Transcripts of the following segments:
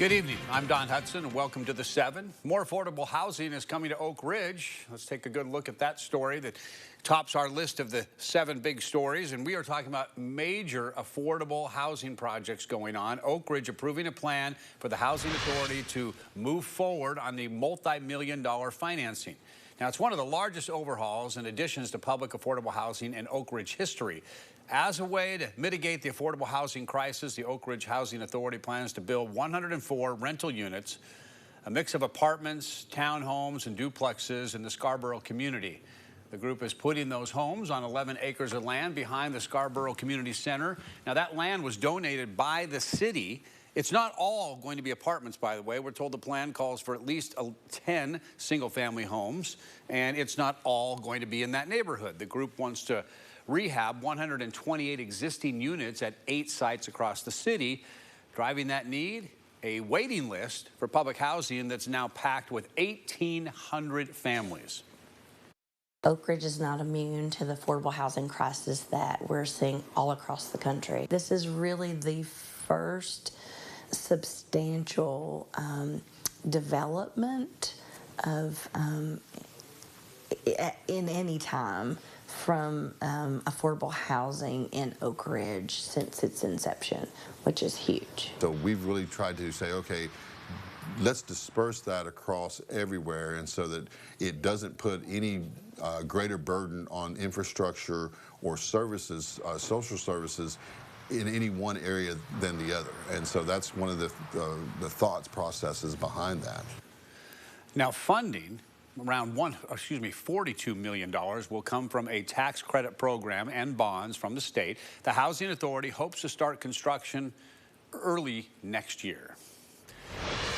Good evening. I'm Don Hudson, and welcome to the 7. More affordable housing is coming to Oak Ridge. Let's take a good look at that story that tops our list of the 7 big stories. And we are talking about major affordable housing projects going on. Oak Ridge approving a plan for the Housing Authority to move forward on the multi-million-dollar financing. Now, it's one of the largest overhauls and additions to public affordable housing in Oak Ridge history. As a way to mitigate the affordable housing crisis, the Oak Ridge Housing Authority plans to build 104 rental units, a mix of apartments, townhomes, and duplexes in the Scarborough community. The group is putting those homes on 11 acres of land behind the Scarborough Community Center. Now, that land was donated by the city. It's not all going to be apartments, by the way. We're told the plan calls for at least 10 single-family homes, and it's not all going to be in that neighborhood. The group wants to rehab 128 existing units at 8 sites across the city. Driving that need, a waiting list for public housing that's now packed with 1,800 families. Oak Ridge is not immune to the affordable housing crisis that we're seeing all across the country. This is really the first substantial development of in any time from affordable housing in Oak Ridge since its inception, which is huge. So we've really tried to say, okay, let's disperse that across everywhere, and so that it doesn't put any greater burden on infrastructure or services, social services, in any one area than the other. And so that's one of the thoughts processes behind that. Now, funding around $42 million will come from a tax credit program and bonds from the state. The Housing Authority hopes to start construction early next year.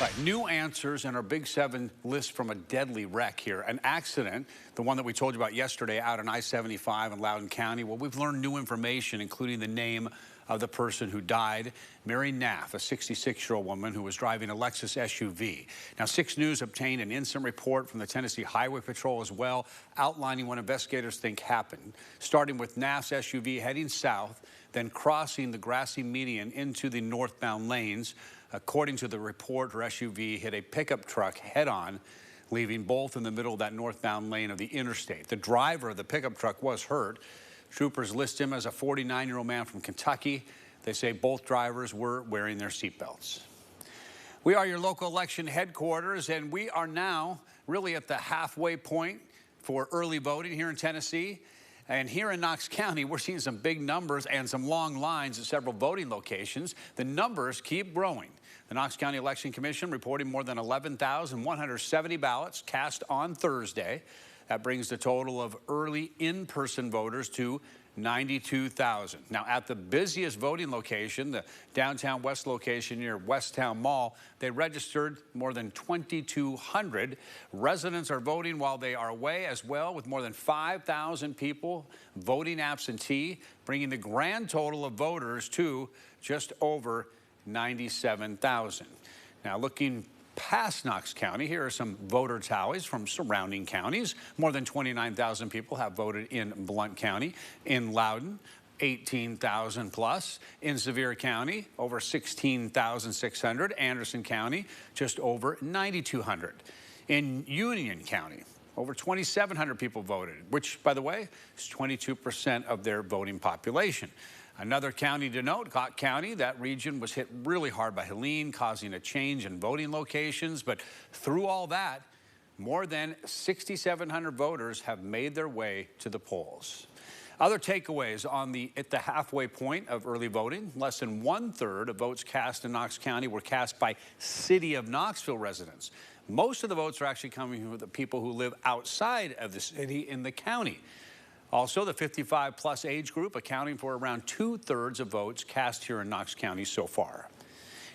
All right, new answers in our Big 7 list from a deadly wreck here. An accident, the one that we told you about yesterday out on I-75 in Loudoun County. Well, we've learned new information, including the name of the person who died, Mary Naff, a 66-year-old woman who was driving a Lexus SUV. Now, 6 News obtained an incident report from the Tennessee Highway Patrol as well, outlining what investigators think happened, starting with Naff's SUV heading south, then crossing the grassy median into the northbound lanes. According to the report, her SUV hit a pickup truck head-on, leaving both in the middle of that northbound lane of the interstate. The driver of the pickup truck was hurt. Troopers list him as a 49-year-old man from Kentucky. They say both drivers were wearing their seatbelts. We are your local election headquarters, and we are now really at the halfway point for early voting here in Tennessee. And here in Knox County, we're seeing some big numbers and some long lines at several voting locations. The numbers keep growing. The Knox County Election Commission reporting more than 11,170 ballots cast on Thursday. That brings the total of early in-person voters to 92,000. Now, at the busiest voting location, the downtown west location near Westtown Mall, they registered more than 2,200. Residents are voting while they are away as well, with more than 5,000 people voting absentee, bringing the grand total of voters to just over 97,000. Now, looking past Knox County, here are some voter tallies from surrounding counties. More than 29,000 people have voted in Blount County. In Loudoun, 18,000 plus. In Sevier County, over 16,600. Anderson County, just over 9,200. In Union County, over 2,700 people voted, which, by the way, is 22% of their voting population. Another county to note, Cott County, that region was hit really hard by Helene, causing a change in voting locations. But through all that, more than 6,700 voters have made their way to the polls. Other takeaways at the halfway point of early voting, less than 1/3 of votes cast in Knox County were cast by City of Knoxville residents. Most of the votes are actually coming from the people who live outside of the city in the county. Also, the 55-plus age group accounting for around 2/3 of votes cast here in Knox County so far.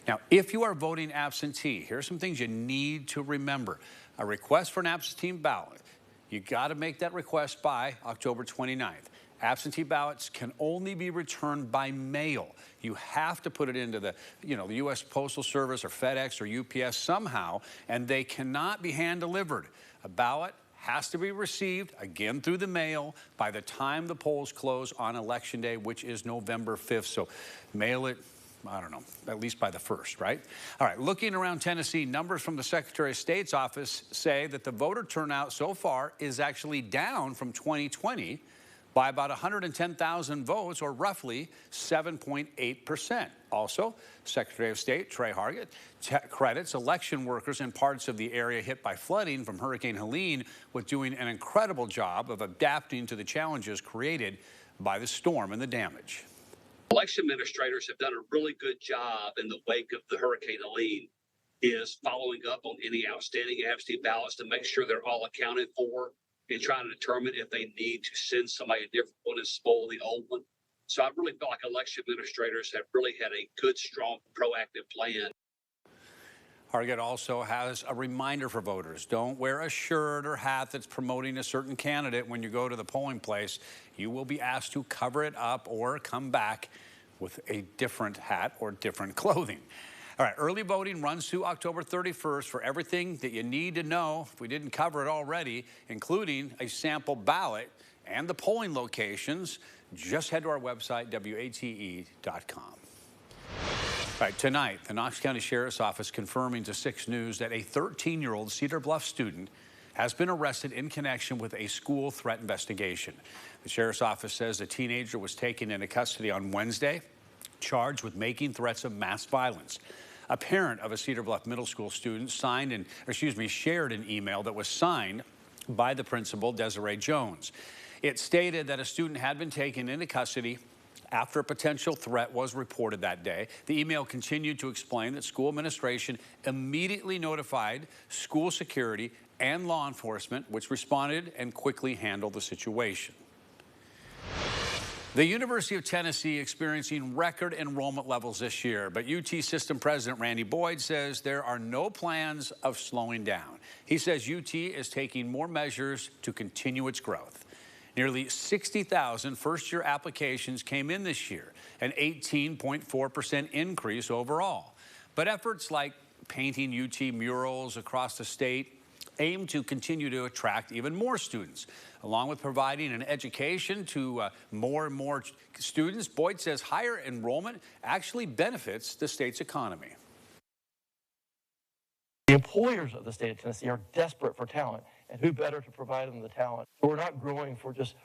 Now, if you are voting absentee, here are some things you need to remember. A request for an absentee ballot, you got to make that request by October 29th. Absentee ballots can only be returned by mail. You have to put it into the U.S. Postal Service or FedEx or UPS somehow, and they cannot be hand-delivered. A ballot has to be received, again through the mail, by the time the polls close on Election Day, which is November 5th. So mail it I don't know, at least by the 1st, right? All right, looking around Tennessee, numbers from the Secretary of State's office say that the voter turnout so far is actually down from 2020 by about 110,000 votes, or roughly 7.8%. Also, Secretary of State Trey Hargett credits election workers in parts of the area hit by flooding from Hurricane Helene with doing an incredible job of adapting to the challenges created by the storm and the damage. Election administrators have done a really good job in the wake of the Hurricane Helene, is following up on any outstanding absentee ballots to make sure they're all accounted for and trying to determine if they need to send somebody a different one and spoil the old one. So I really feel like election administrators have really had a good, strong, proactive plan. Hargett also has a reminder for voters. Don't wear a shirt or hat that's promoting a certain candidate when you go to the polling place. You will be asked to cover it up or come back with a different hat or different clothing. All right, early voting runs through October 31st for everything that you need to know, if we didn't cover it already, including a sample ballot and the polling locations. Just head to our website, WATE.com. All right, tonight, the Knox County Sheriff's Office confirming to 6 News that a 13-year-old Cedar Bluff student has been arrested in connection with a school threat investigation. The Sheriff's Office says the teenager was taken into custody on Wednesday, charged with making threats of mass violence. A parent of a Cedar Bluff Middle School student shared an email that was signed by the principal, Desiree Jones. It stated that a student had been taken into custody after a potential threat was reported that day. The email continued to explain that school administration immediately notified school security and law enforcement, which responded and quickly handled the situation. The University of Tennessee experiencing record enrollment levels this year, but UT System President Randy Boyd says there are no plans of slowing down. He says UT is taking more measures to continue its growth. Nearly 60,000 first-year applications came in this year, an 18.4% increase overall. But efforts like painting UT murals across the state aim to continue to attract even more students. Along with providing an education to more and more students, Boyd says higher enrollment actually benefits the state's economy. The employers of the state of Tennessee are desperate for talent, and who better to provide them the talent? We're not growing for just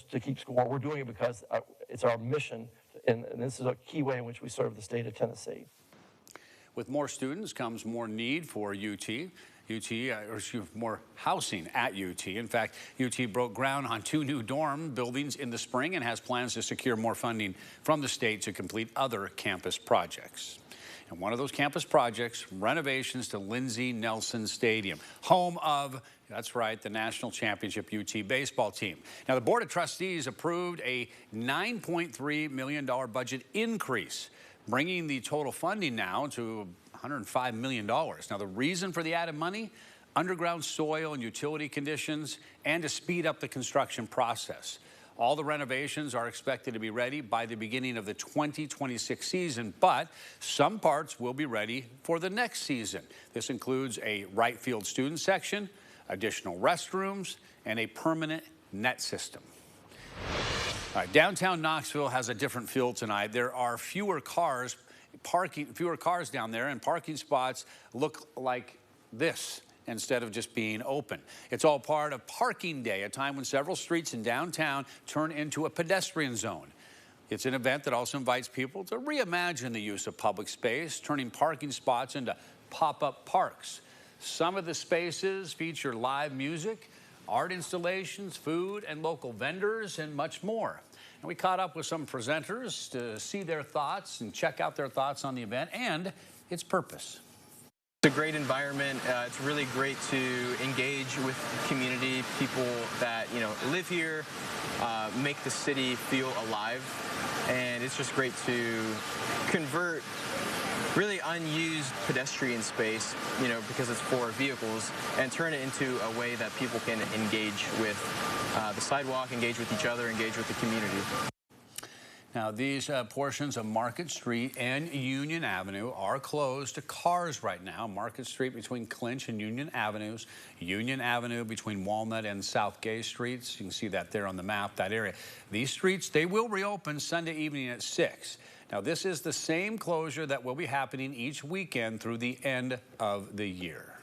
to keep score. We're doing it because it's our mission, and this is a key way in which we serve the state of Tennessee. With more students comes more need for more housing at UT. In fact, UT broke ground on 2 new dorm buildings in the spring and has plans to secure more funding from the state to complete other campus projects. And one of those campus projects, renovations to Lindsey Nelson Stadium, home of, that's right, the national championship UT baseball team. Now, the Board of Trustees approved a $9.3 million budget increase, bringing the total funding now to $105 million. Now, the reason for the added money? Underground soil and utility conditions, and to speed up the construction process. All the renovations are expected to be ready by the beginning of the 2026 season, but some parts will be ready for the next season. This includes a right field student section, additional restrooms, and a permanent net system. All right, downtown Knoxville has a different feel tonight. There are fewer cars down there, and parking spots look like this instead of just being open. It's all part of Parking Day, a time when several streets in downtown turn into a pedestrian zone. It's an event that also invites people to reimagine the use of public space, turning parking spots into pop-up parks. Some of the spaces feature live music, art installations, food and local vendors, and much more. And we caught up with some presenters to see their thoughts and check out their thoughts on the event and its purpose. It's a great environment. It's really great to engage with the community, people that live here, make the city feel alive, and it's just great to convert really unused pedestrian space, because it's for vehicles, and turn it into a way that people can engage with the sidewalk, engage with each other, engage with the community. Now, these portions of Market Street and Union Avenue are closed to cars right now. Market Street between Clinch and Union Avenues. Union Avenue between Walnut and South Gay Streets. You can see that there on the map, that area. These streets, they will reopen Sunday evening at 6. Now, this is the same closure that will be happening each weekend through the end of the year.